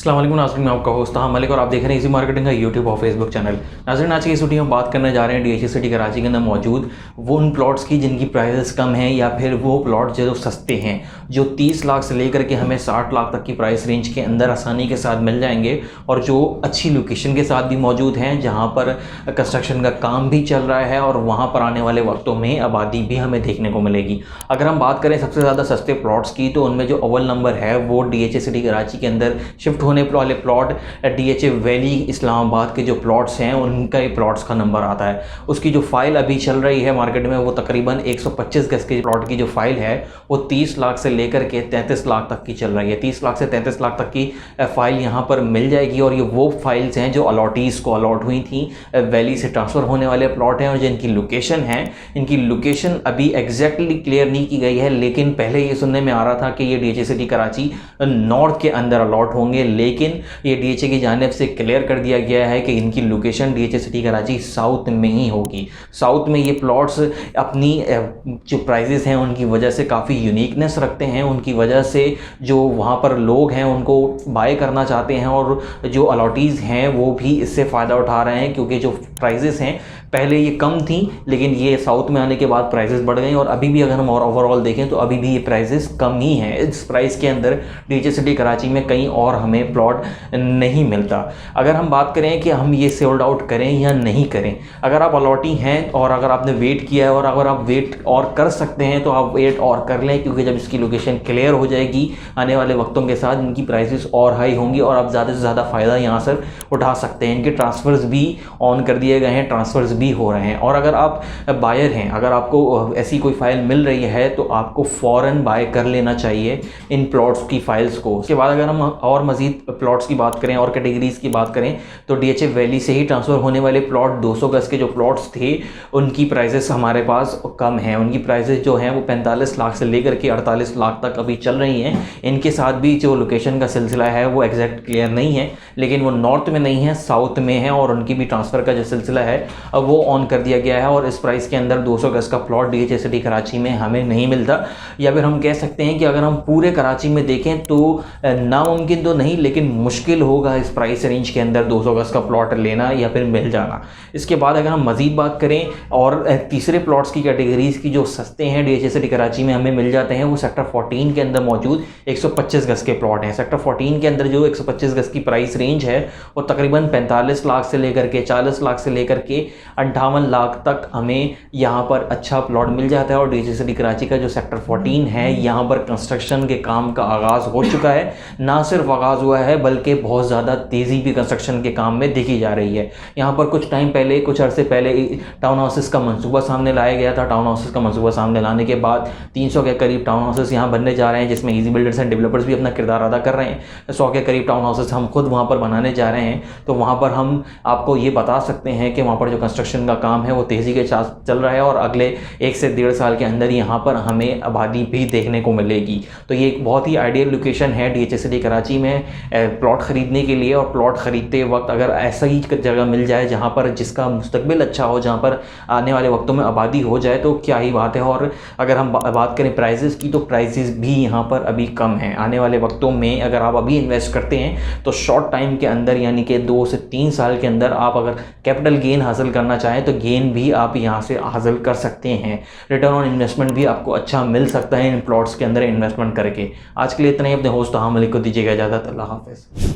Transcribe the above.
अस्सलाम वालेकुम नाज़रीन, मैं आपका होस्ट ताहा मलिक और आप देख रहे हैं इजी मार्केटिंग का यूट्यूब और फेसबुक चैनल। नाज़रीन, आज की इस वीडियो में बात करने जा रहे हैं डीएचए सिटी कराची के अंदर मौजूद वो उन प्लॉट्स की जिनकी प्राइसेस कम हैं या फिर वो प्लॉट जो सस्ते हैं, जो 30 लाख से लेकर के हमें 60 लाख तक की प्राइस रेंज के अंदर आसानी के साथ मिल जाएंगे और जो अच्छी लोकेशन के साथ भी मौजूद हैं, जहाँ पर कंस्ट्रक्शन का काम भी चल रहा है और वहाँ पर आने वाले वक्तों में आबादी भी हमें देखने को मिलेगी। अगर हम बात करें सबसे ज़्यादा सस्ते प्लॉट्स की, तो उनमें जो अव्वल नंबर है वो डीएचए सिटी कराची के अंदर शिफ्ट होने वाले प्लॉट डीएचए वैली इस्लामाबाद के जो प्लॉट्स हैं उनका ये प्लॉट्स का नंबर आता है। उसकी जो फाइल अभी चल रही है मार्केट में वो तकरीबन 125 गज के प्लॉट की जो फाइल है वो 30 लाख से लेकर के 33 लाख तक की चल रही है। 30 लाख से 33 लाख तक की फाइल यहाँ पर मिल जाएगी और ये वो फाइल्स हैं जो अलॉटीज़ को अलॉट हुई थी, वैली से ट्रांसफ़र होने वाले प्लॉट हैं और जिनकी लोकेशन है, इनकी लोकेशन अभी एग्जैक्टली क्लियर नहीं की गई है, लेकिन पहले ये सुनने में आ रहा था कि ये डीएचए सिटी कराची नॉर्थ के अंदर अलॉट होंगे, लेकिन ये डीएचए की जानिब से क्लियर कर दिया गया है कि इनकी location DHA city Karachi south में ही होगी। साउथ में ये प्लॉट्स अपनी जो प्राइजेस हैं उनकी वजह से काफ़ी यूनिकनेस रखते हैं, उनकी वजह से जो वहाँ पर लोग हैं उनको बाय करना चाहते हैं और जो अलॉटीज़ हैं वो भी इससे फ़ायदा उठा रहे हैं, क्योंकि जो प्राइजेस हैं पहले ये कम थी लेकिन ये साउथ में आने के बाद प्राइसेस बढ़ गई और अभी भी अगर हम और ओवरऑल देखें तो अभी भी ये प्राइसेस कम ही हैं। इस प्राइस के अंदर डीएचए सिटी कराची में कहीं और हमें प्लॉट नहीं मिलता। अगर हम बात करें कि हम ये सोल्ड आउट करें या नहीं करें, अगर आप अलॉटी हैं और अगर आपने वेट किया है और अगर आप वेट और कर सकते हैं तो आप वेट और कर लें, क्योंकि जब इसकी लोकेशन क्लियर हो जाएगी आने वाले वक्तों के साथ इनकी प्राइसेस और हाई होंगी और आप ज़्यादा से ज़्यादा फ़ायदा यहाँ से उठा सकते हैं। इनके ट्रांसफ़र्स भी ऑन कर दिए गए हैं, ट्रांसफ़र्स भी हो रहे हैं और अगर आप बायर हैं, अगर आपको ऐसी कोई फाइल मिल रही है तो आपको फ़ौरन बाय कर लेना चाहिए इन प्लॉट्स की फाइल्स को। उसके बाद अगर हम और मज़ीद प्लॉट्स की बात करें और कैटेगरीज़ की बात करें तो डीएचए वैली से ही ट्रांसफ़र होने वाले प्लॉट 200 गज के जो प्लॉट्स थे उनकी प्राइसेस हमारे पास कम हैं। उनकी प्राइसेस जो हैं वो 45 लाख से लेकर के 48 लाख तक अभी चल रही हैं। इनके साथ भी जो लोकेशन का सिलसिला है वो एग्जैक्ट क्लियर नहीं है, लेकिन वो नॉर्थ में नहीं है, साउथ में है और उनकी भी ट्रांसफ़र का जो सिलसिला है अब वो ऑन कर दिया गया है और इस प्राइस के अंदर 200 गज का प्लॉट डीएचए सिटी कराची में हमें नहीं मिलता। या फिर हम कह सकते हैं कि अगर हम पूरे कराची में देखें तो नामुमकिन तो नहीं लेकिन मुश्किल होगा इस प्राइस रेंज के अंदर 200 गज का प्लॉट लेना या फिर मिल जाना। इसके बाद अगर हम मज़ीद बात करें और तीसरे प्लॉट्स की कैटेगरीज़ की जो सस्ते हैं डीएचए सिटी कराची में हमें मिल जाते हैं, वो सेक्टर 14 के अंदर मौजूद 125 गज के प्लॉट हैं। सेक्टर 14 के अंदर जो 125 गज की प्राइस रेंज है वो तकरीबन 45 लाख से लेकर के 40 लाख से लेकर के 58 लाख तक हमें यहाँ पर अच्छा प्लॉट मिल जाता है। और डीएचए सिटी कराची का जो सेक्टर 14 है यहाँ पर कंस्ट्रक्शन के काम का आगाज़ हो चुका है, ना सिर्फ आगाज़ हुआ है बल्कि बहुत ज़्यादा तेज़ी भी कंस्ट्रक्शन के काम में देखी जा रही है। यहाँ पर कुछ टाइम पहले, कुछ अरसे पहले टाउन हाउसेस का मंसूबा सामने लाया गया था। टाउन हाउसेस का मंसूबा सामने लाने के बाद 300 के करीब टाउन हाउसेस यहाँ बनने जा रहे हैं, जिसमें ईजी बिल्डर्स एंड डेवलपर्स भी अपना किरदार अदा कर रहे हैं। 100 के करीब टाउन हाउसेस हम खुद वहाँ पर बनाने जा रहे हैं, तो वहाँ पर हम आपको ये बता सकते हैं कि वहाँ पर जो कंस्ट्रक्शन का काम है वो तेज़ी के साथ चल रहा है और अगले 1 से 1.5 साल के अंदर यहाँ पर हमें आबादी भी देखने को मिलेगी। तो ये एक बहुत ही आइडियल लोकेशन है डीएचए सिटी कराची में प्लॉट ख़रीदने के लिए। और प्लॉट ख़रीदते वक्त अगर ऐसा ही जगह मिल जाए जहाँ पर जिसका मुस्तकबिल अच्छा हो, जहाँ पर आने वाले वक्तों में आबादी हो जाए, तो क्या ही बात है। और अगर हम बात करें प्राइजेस की, तो प्राइजेस भी यहाँ पर अभी कम हैं। आने वाले वक्तों में अगर आप अभी इन्वेस्ट करते हैं तो शॉर्ट टाइम के अंदर यानी कि 2 से 3 साल के अंदर आप अगर कैपिटल गेन हासिल करना चाहें तो गेन भी आप यहाँ से हासिल कर सकते हैं। रिटर्न ऑन इन्वेस्टमेंट भी आपको अच्छा मिल सकता है इन प्लॉट्स के अंदर इन्वेस्टमेंट करके। आज के लिए इतना ही। अपने होस्ट ताहा मलिक को दीजिएगा इजाज़त। अल्लाह हाफ़िज़।